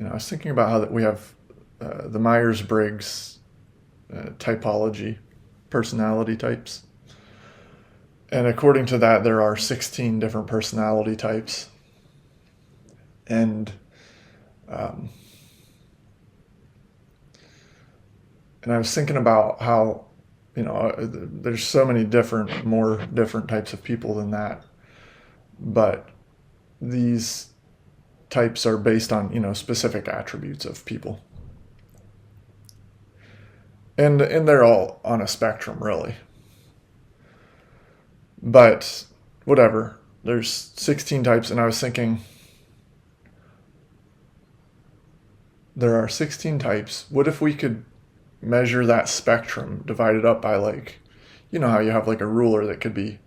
I was thinking about how that we have the Myers-Briggs typology, personality types. And according to that, there are 16 different personality types. And um, and I was thinking about how, there's so many more different types of people than that. But these types are based on, specific attributes of people. And they're all on a spectrum, really. But whatever, there's 16 types, and I was thinking, there are 16 types. What if we could measure that spectrum divided up by, like, how you have like a ruler that could be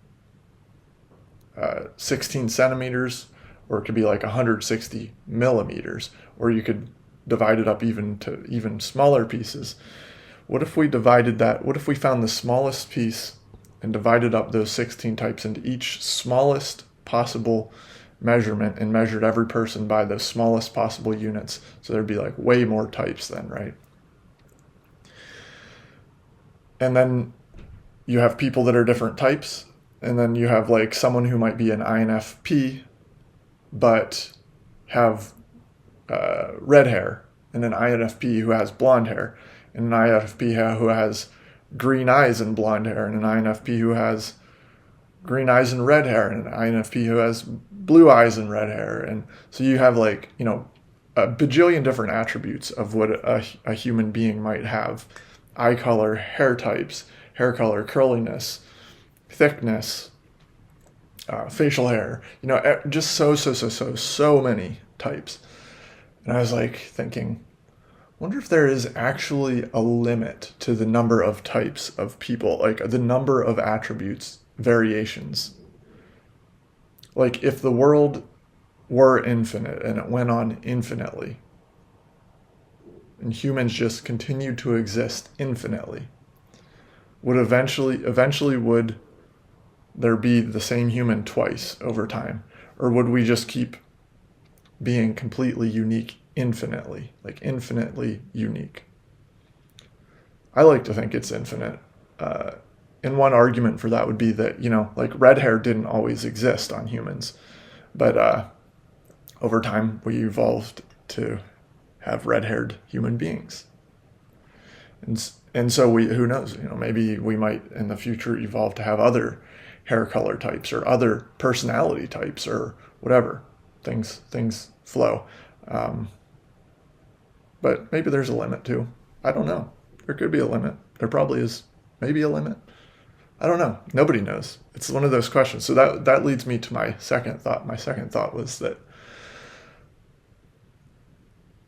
16 centimeters, or it could be like 160 millimeters, or you could divide it up even to even smaller pieces. What if we divided that? What if we found the smallest piece and divided up those 16 types into each smallest possible measurement and measured every person by the smallest possible units? So there'd be like way more types then, right? And then you have people that are different types. And then you have like someone who might be an INFP, but have red hair, and an INFP who has blonde hair, and an INFP who has green eyes and blonde hair, and an INFP who has green eyes and red hair, and an INFP who has blue eyes and red hair. And so you have like, a bajillion different attributes of what a human being might have. Eye color, hair types, hair color, curliness, thickness, facial hair, just so many types. And I was like thinking, wonder if there is actually a limit to the number of types of people, like the number of attributes, variations. Like if the world were infinite and it went on infinitely, and humans just continued to exist infinitely, would eventually would there be the same human twice over time? Or would we just keep being completely unique infinitely, like infinitely unique? I like to think it's infinite. And one argument for that would be that, like red hair didn't always exist on humans, but over time we evolved to have red-haired human beings. And so who knows, maybe we might in the future evolve to have other hair color types or other personality types or whatever. Things flow. But maybe there's a limit too. I don't know. There could be a limit. There probably is maybe a limit. I don't know. Nobody knows. It's one of those questions. So that leads me to my second thought. My second thought was that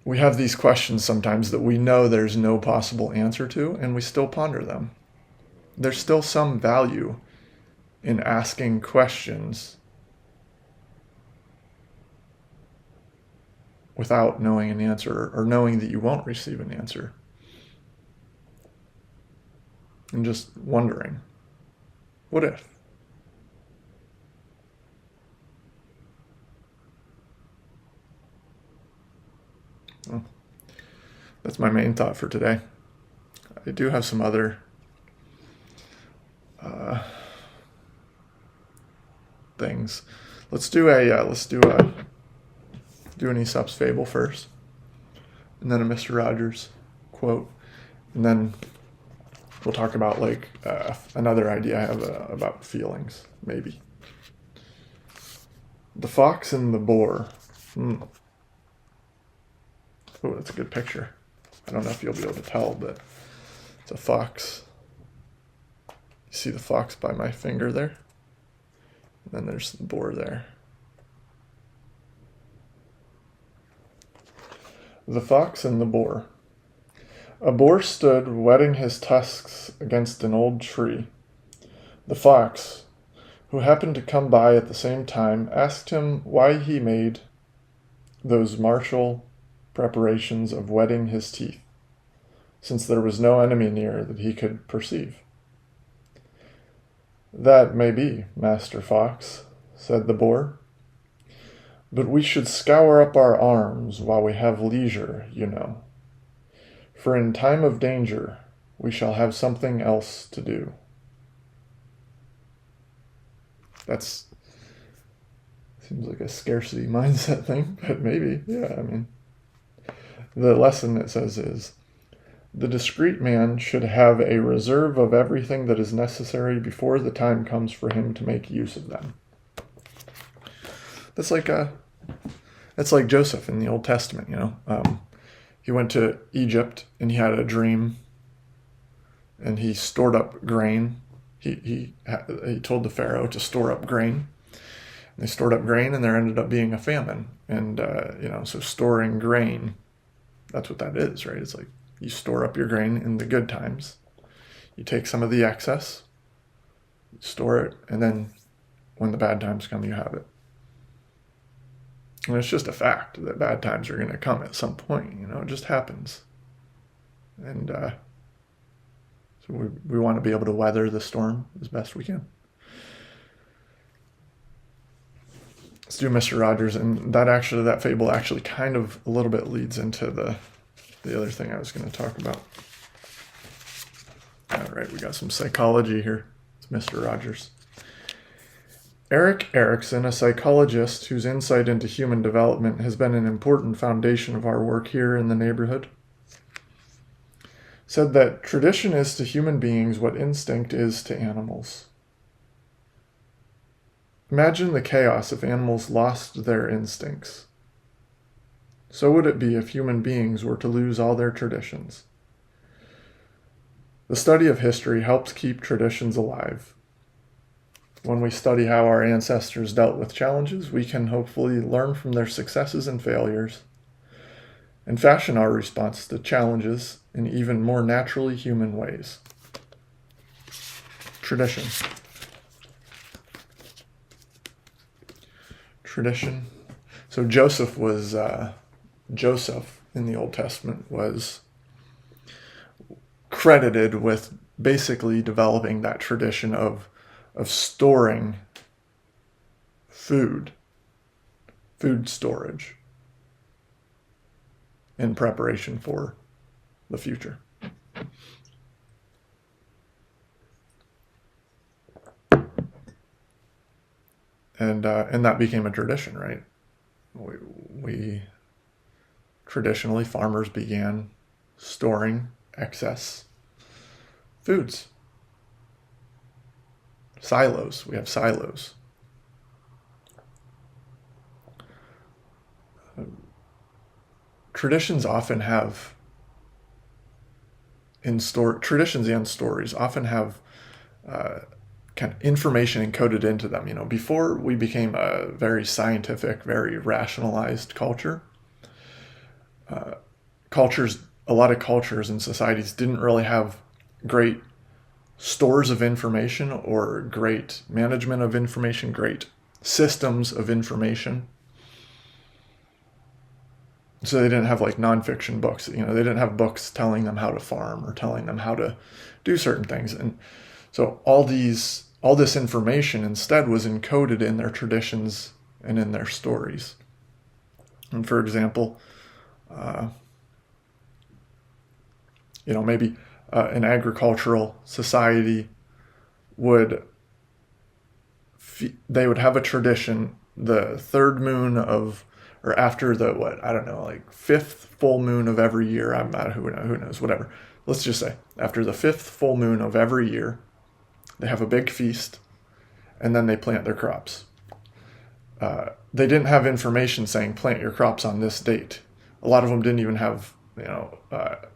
we have these questions sometimes that we know there's no possible answer to, and we still ponder them. There's still some value in asking questions without knowing an answer, or knowing that you won't receive an answer. And just wondering, what if? Well, that's my main thought for today. I do have some other things. Let's do an Aesop's fable first, and then a Mr. Rogers quote, and then we'll talk about like another idea I have about feelings, maybe. The Fox and the Boar. Oh, that's a good picture. I don't know if you'll be able to tell, but it's a fox. You see the fox by my finger there? And then there's the boar there. The Fox and the Boar. A boar stood whetting his tusks against an old tree. The fox, who happened to come by at the same time, asked him why he made those martial preparations of whetting his teeth, since there was no enemy near that he could perceive. "That may be, Master Fox," said the boar, But we should scour up our arms while we have leisure, you know. For in time of danger, we shall have something else to do. That's seems like a scarcity mindset thing, but maybe, yeah, I mean. The lesson it says is, the discreet man should have a reserve of everything that is necessary before the time comes for him to make use of them. That's like Joseph in the Old Testament, you know. He went to Egypt and he had a dream, and he stored up grain. He told the Pharaoh to store up grain. And they stored up grain, and there ended up being a famine. And so storing grain, that's what that is, right? It's like you store up your grain in the good times. You take some of the excess, store it, and then when the bad times come, you have it. And it's just a fact that bad times are going to come at some point. You know, it just happens. And so we want to be able to weather the storm as best we can. Let's do Mr. Rogers. And that fable actually kind of a little bit leads into the other thing I was going to talk about. All right, we got some psychology here. It's Mr. Rogers. Erik Erikson, a psychologist whose insight into human development has been an important foundation of our work here in the neighborhood, said that tradition is to human beings what instinct is to animals. Imagine the chaos if animals lost their instincts. So would it be if human beings were to lose all their traditions. The study of history helps keep traditions alive. When we study how our ancestors dealt with challenges, we can hopefully learn from their successes and failures and fashion our response to challenges in even more naturally human ways. Tradition. So Joseph in the Old Testament was credited with basically developing that tradition of storing food storage in preparation for the future. And that became a tradition, right? We traditionally, farmers began storing excess foods. Silos. We have silos. Traditions often have traditions and stories often have kind of information encoded into them. You know, before we became a very scientific, very rationalized culture, a lot of cultures and societies didn't really have great stores of information or great management of information, great systems of information. So they didn't have like nonfiction books. You know, they didn't have books telling them how to farm or telling them how to do certain things. And so all this information instead was encoded in their traditions and in their stories. And for example, maybe an agricultural society would have a tradition the third moon of, or after the fifth full moon of every year. I'm not, who knows, whatever. Let's just say after the fifth full moon of every year, they have a big feast, and then they plant their crops. They didn't have information saying plant your crops on this date. A lot of them didn't even have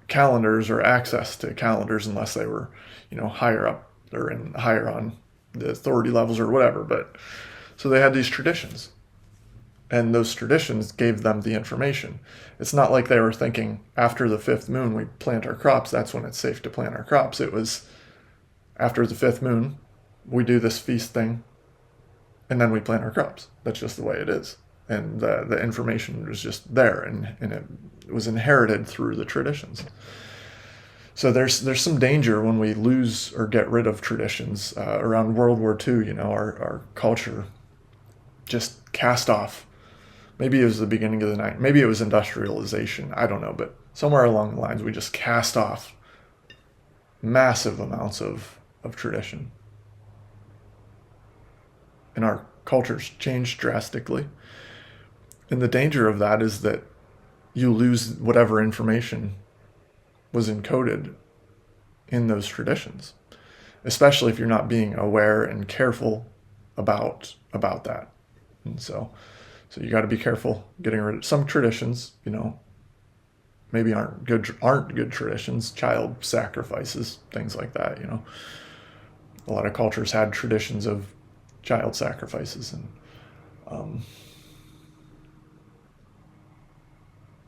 calendars or access to calendars unless they were higher up or higher on the authority levels or whatever. But so they had these traditions, and those traditions gave them the information. It's not like they were thinking after the fifth moon we plant our crops, that's when it's safe to plant our crops. It was after the fifth moon we do this feast thing, and then we plant our crops. That's just the way it is. And the information was just there, and it was inherited through the traditions. So there's some danger when we lose or get rid of traditions. Around World War II, our culture just cast off Maybe it was the beginning of the night. Maybe it was industrialization. I don't know. But somewhere along the lines, we just cast off massive amounts of tradition. And our culture's changed drastically. And the danger of that is that you lose whatever information was encoded in those traditions, especially if you're not being aware and careful about that. And so you got to be careful getting rid of some traditions, maybe aren't good traditions, child sacrifices, things like that, A lot of cultures had traditions of child sacrifices and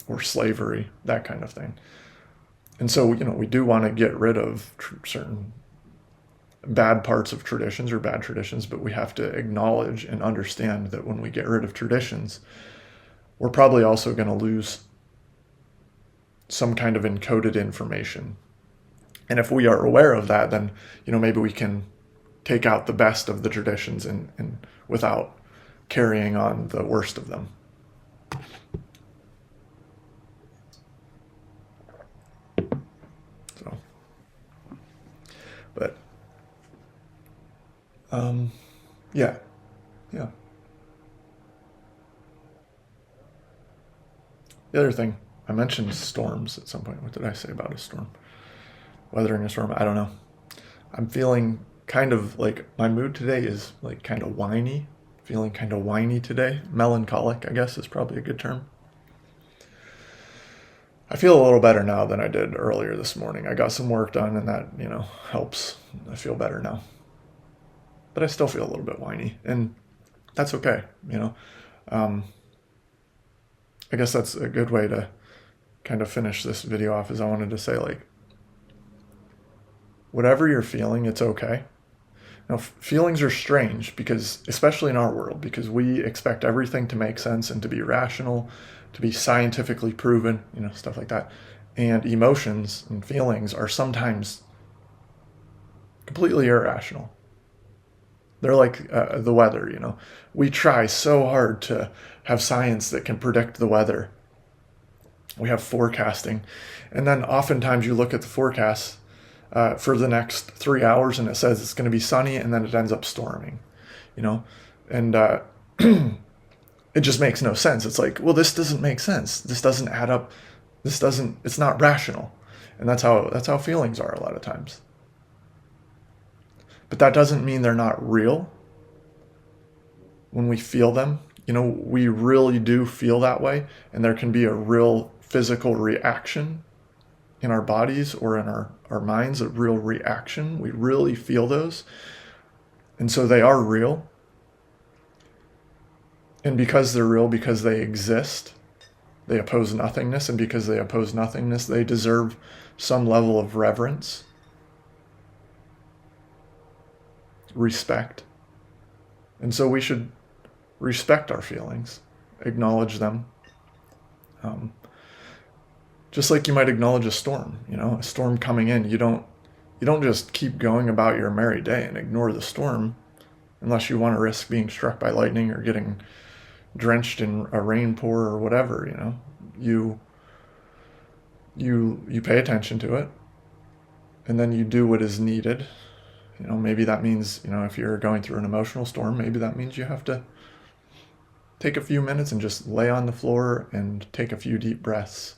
or slavery, that kind of thing. And so, we do want to get rid of certain bad parts of traditions or bad traditions, but we have to acknowledge and understand that when we get rid of traditions, we're probably also going to lose some kind of encoded information. And if we are aware of that, then, maybe we can take out the best of the traditions and without carrying on the worst of them. So, but, yeah. The other thing, I mentioned storms at some point. What did I say about a storm? Weathering a storm, I don't know. I'm feeling kind of like, my mood today is like kind of whiny. Feeling kind of whiny today. Melancholic, I guess, is probably a good term. I feel a little better now than I did earlier this morning. I got some work done and that, helps. I feel better now. But I still feel a little bit whiny, and that's okay, I guess that's a good way to kind of finish this video off, is I wanted to say, like, whatever you're feeling, it's okay. Now, feelings are strange because, especially in our world, because we expect everything to make sense and to be rational, to be scientifically proven, stuff like that. And emotions and feelings are sometimes completely irrational. They're like the weather, We try so hard to have science that can predict the weather. We have forecasting. And then oftentimes you look at the forecast for the next 3 hours and it says it's going to be sunny, and then it ends up storming, And it just makes no sense. It's like, well, this doesn't make sense. This doesn't add up. It's not rational. And that's how feelings are a lot of times. But that doesn't mean they're not real. When we feel them, we really do feel that way. And there can be a real physical reaction in our bodies or in our minds, a real reaction. We really feel those. And so they are real. And because they're real, because they exist, they oppose nothingness. And because they oppose nothingness, they deserve some level of reverence, respect. And so we should respect our feelings, acknowledge them. Just like you might acknowledge a storm, a storm coming in. You don't just keep going about your merry day and ignore the storm unless you want to risk being struck by lightning or getting drenched in a rain pour or whatever, You pay attention to it, and then you do what is needed. Maybe that means, if you're going through an emotional storm, maybe that means you have to take a few minutes and just lay on the floor and take a few deep breaths.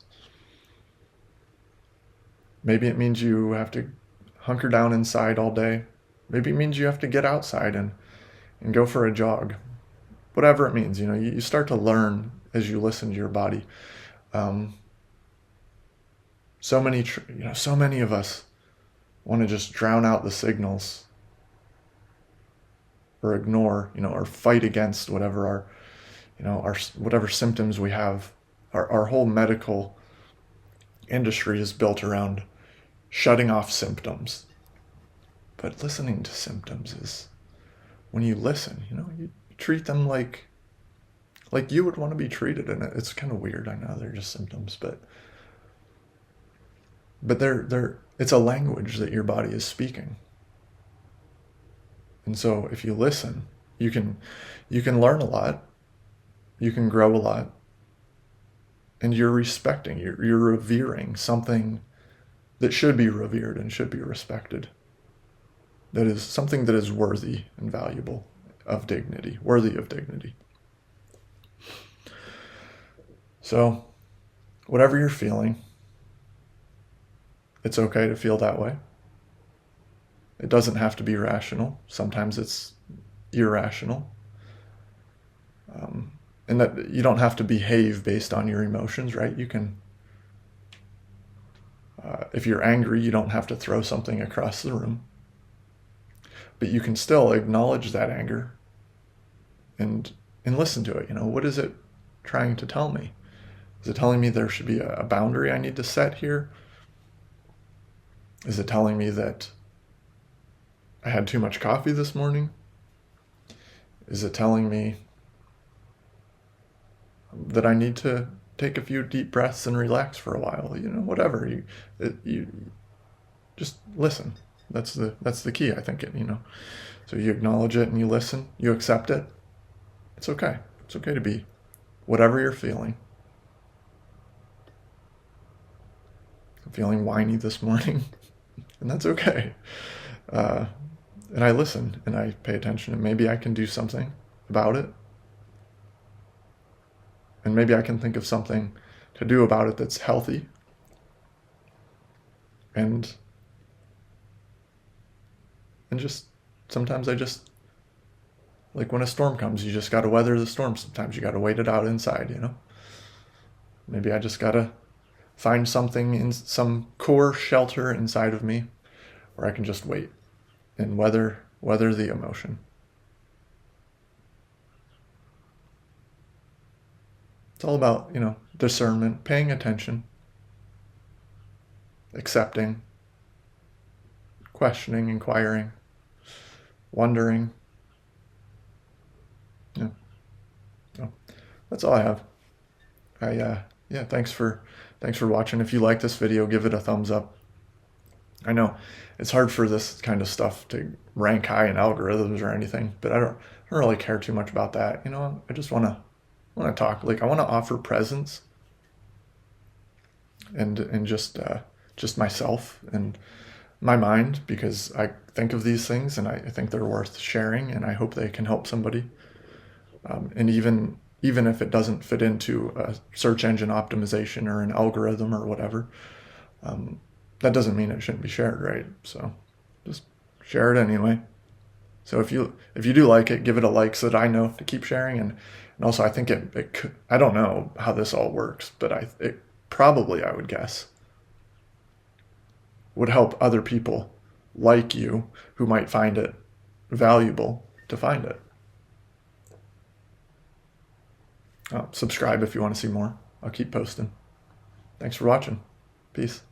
Maybe it means you have to hunker down inside all day. Maybe it means you have to get outside and go for a jog. Whatever it means, you start to learn as you listen to your body. So many of us want to just drown out the signals or ignore, or fight against whatever our whatever symptoms we have. Our whole medical industry is built around shutting off symptoms. But listening to symptoms is, when you listen, you treat them like you would want to be treated. And it's kind of weird. I know they're just symptoms, but it's a language that your body is speaking. And so if you listen, you can learn a lot. You can grow a lot. And you're respecting, you're revering something that should be revered and should be respected. That is something that is worthy and valuable of dignity, worthy of dignity. So, whatever you're feeling, it's okay to feel that way. It doesn't have to be rational. Sometimes it's irrational. And that you don't have to behave based on your emotions, right? You can, if you're angry, you don't have to throw something across the room. But you can still acknowledge that anger and listen to it. What is it trying to tell me? Is it telling me there should be a boundary I need to set here? Is it telling me that I had too much coffee this morning? Is it telling me that I need to take a few deep breaths and relax for a while? Whatever. You just listen. That's the key, I think. So you acknowledge it and you listen. You accept it. It's okay. It's okay to be whatever you're feeling. I'm feeling whiny this morning, and that's okay. And I listen and I pay attention, and maybe I can do something about it. And maybe I can think of something to do about it that's healthy. And just sometimes like when a storm comes, you just got to weather the storm. Sometimes you got to wait it out inside, Maybe I just got to find something in some core shelter inside of me where I can just wait and weather the emotion. It's all about, discernment, paying attention, accepting, questioning, inquiring, wondering. Yeah. So that's all I have. Thanks for watching. If you like this video, give it a thumbs up. I know it's hard for this kind of stuff to rank high in algorithms or anything, but I don't really care too much about that. I just want to talk. Like, I want to offer presence and just myself and my mind, because I think of these things and I think they're worth sharing, and I hope they can help somebody. And even if it doesn't fit into a search engine optimization or an algorithm or whatever, that doesn't mean it shouldn't be shared, right? So just share it anyway. So if you do like it, give it a like so that I know to keep sharing. And also, I think it could, I don't know how this all works, but it probably, I would guess, would help other people like you who might find it valuable to find it. Subscribe if you want to see more. I'll keep posting. Thanks for watching. Peace.